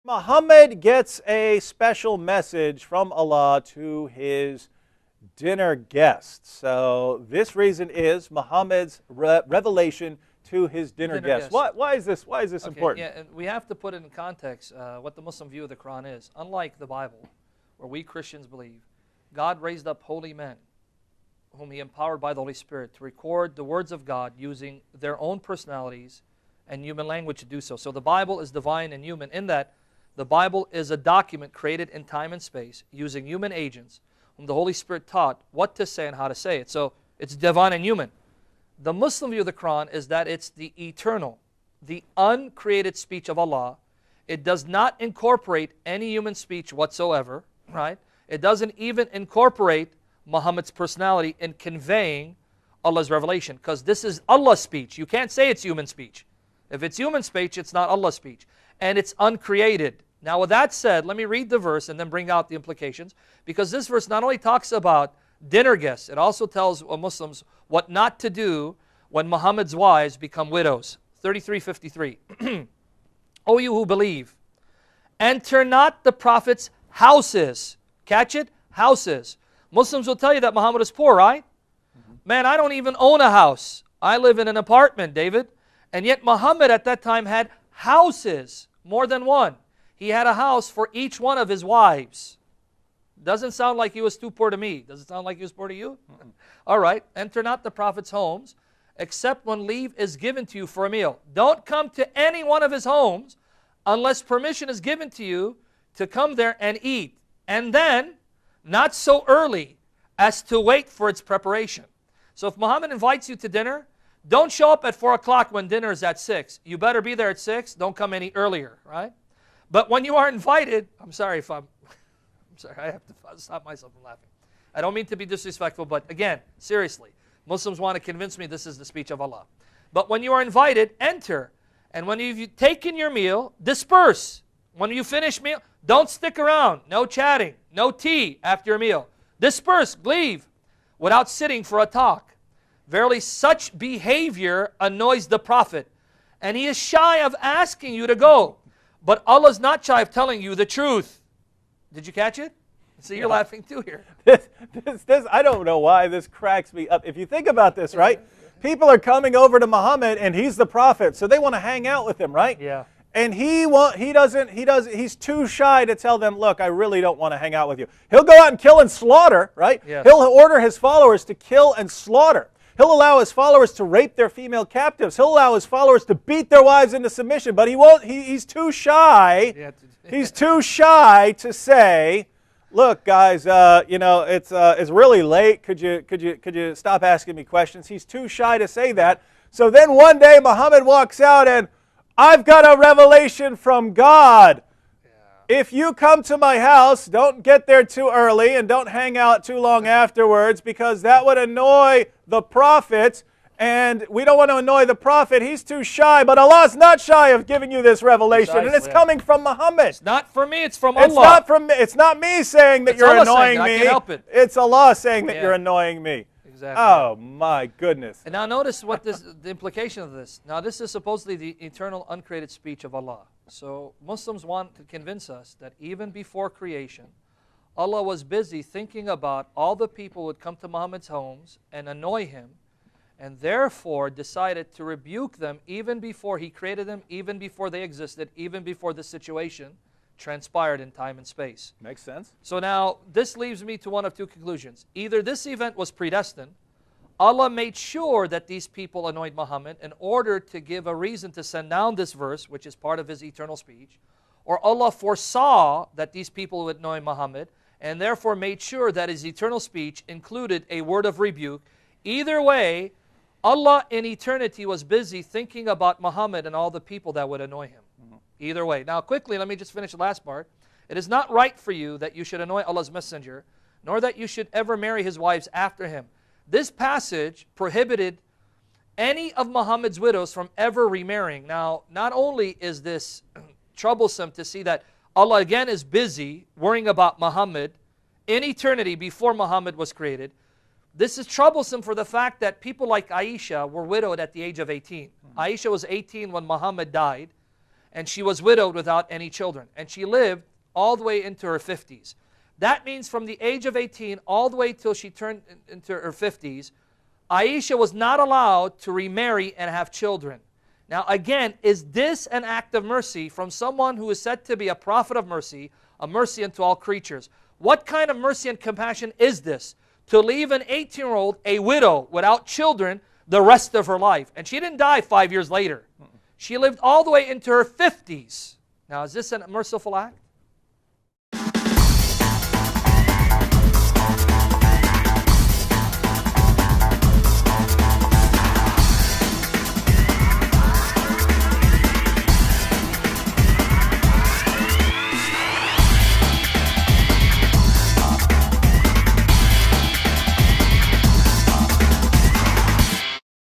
Muhammad gets a special message from Allah to his dinner guests. So this reason is Muhammad's revelation to his dinner guests. Why is this important? Yeah, and we have to put it in context what the Muslim view of the Quran is. Unlike the Bible, where we Christians believe, God raised up holy men whom He empowered by the Holy Spirit to record the words of God using their own personalities and human language to do so. So the Bible is divine and human in that the Bible is a document created in time and space using human agents whom the Holy Spirit taught what to say and how to say it. So it's divine and human. The Muslim view of the Quran is that it's the eternal, the uncreated speech of Allah. It does not incorporate any human speech whatsoever, right? It doesn't even incorporate Muhammad's personality in conveying Allah's revelation, because this is Allah's speech. You can't say it's human speech. If it's human speech, it's not Allah's speech. And it's uncreated. Now with that said, let me read the verse and then bring out the implications, because this verse not only talks about dinner guests, it also tells Muslims what not to do when Muhammad's wives become widows. 33:53. O you who believe, enter not the Prophet's houses. Catch it? Houses. Muslims will tell you that Muhammad is poor, right? Man, I don't even own a house. I live in an apartment, David. And yet Muhammad at that time had houses, more than one. He had a house for each one of his wives. Doesn't sound like he was too poor to me. Does it sound like he was poor to you? All right. Enter not the Prophet's homes, except when leave is given to you for a meal. Don't come to any one of his homes unless permission is given to you to come there and eat. And then, not so early as to wait for its preparation. So if Muhammad invites you to dinner, don't show up at 4 o'clock when dinner is at 6. You better be there at 6. Don't come any earlier, right? But when you are invited, I'm sorry, I have to stop myself from laughing. I don't mean to be disrespectful, but again, seriously, Muslims want to convince me this is the speech of Allah. But when you are invited, enter. And when you've taken your meal, disperse. When you finish meal, don't stick around. No chatting, no tea after your meal. Disperse, leave, without sitting for a talk. Verily, such behavior annoys the Prophet, and he is shy of asking you to go. But Allah is not shy of telling you the truth. Did you catch it? See, you're laughing too here. I don't know why this cracks me up. If you think about this, right? People are coming over to Muhammad, and he's the prophet, so they want to hang out with him, right? Yeah. And he's too shy to tell them, look, I really don't want to hang out with you. He'll go out and kill and slaughter, right? Yes. He'll order his followers to kill and slaughter. He'll allow his followers to rape their female captives. He'll allow his followers to beat their wives into submission, but he's too shy. He's too shy to say, look, guys, it's really late. Could you stop asking me questions? He's too shy to say that. So then one day Muhammad walks out and, I've got a revelation from God. If you come to my house, don't get there too early and don't hang out too long afterwards, because that would annoy the Prophet, and we don't want to annoy the Prophet. He's too shy, but Allah's not shy of giving you this revelation, and it's coming from Muhammad. It's not from me, it's from Allah. It's not me saying that you're annoying me. I can't help it. It's Allah saying that you're annoying me. Exactly. Oh my goodness. And now notice what the implication of this. Now this is supposedly the eternal uncreated speech of Allah. So Muslims want to convince us that even before creation, Allah was busy thinking about all the people who would come to Muhammad's homes and annoy him, and therefore decided to rebuke them even before he created them, even before they existed, even before the situation transpired in time and space. Makes sense. So now this leaves me to one of two conclusions. Either this event was predestined, Allah made sure that these people annoyed Muhammad in order to give a reason to send down this verse, which is part of his eternal speech, or Allah foresaw that these people would annoy Muhammad and therefore made sure that his eternal speech included a word of rebuke. Either way, Allah in eternity was busy thinking about Muhammad and all the people that would annoy him. Either way. Now quickly, let me just finish the last part. It is not right for you that you should annoy Allah's messenger, nor that you should ever marry his wives after him. This passage prohibited any of Muhammad's widows from ever remarrying. Now, not only is this troublesome to see that Allah again is busy worrying about Muhammad in eternity before Muhammad was created, this is troublesome for the fact that people like Aisha were widowed at the age of 18. Aisha was 18 when Muhammad died. and she was widowed without any children. And she lived all the way into her 50s. That means from the age of 18 all the way till she turned into her 50s, Aisha was not allowed to remarry and have children. Now again, is this an act of mercy from someone who is said to be a prophet of mercy, a mercy unto all creatures? What kind of mercy and compassion is this? To leave an 18-year-old, a widow, without children the rest of her life. And she didn't die 5 years later. She lived all the way into her 50s. Now is this a merciful act?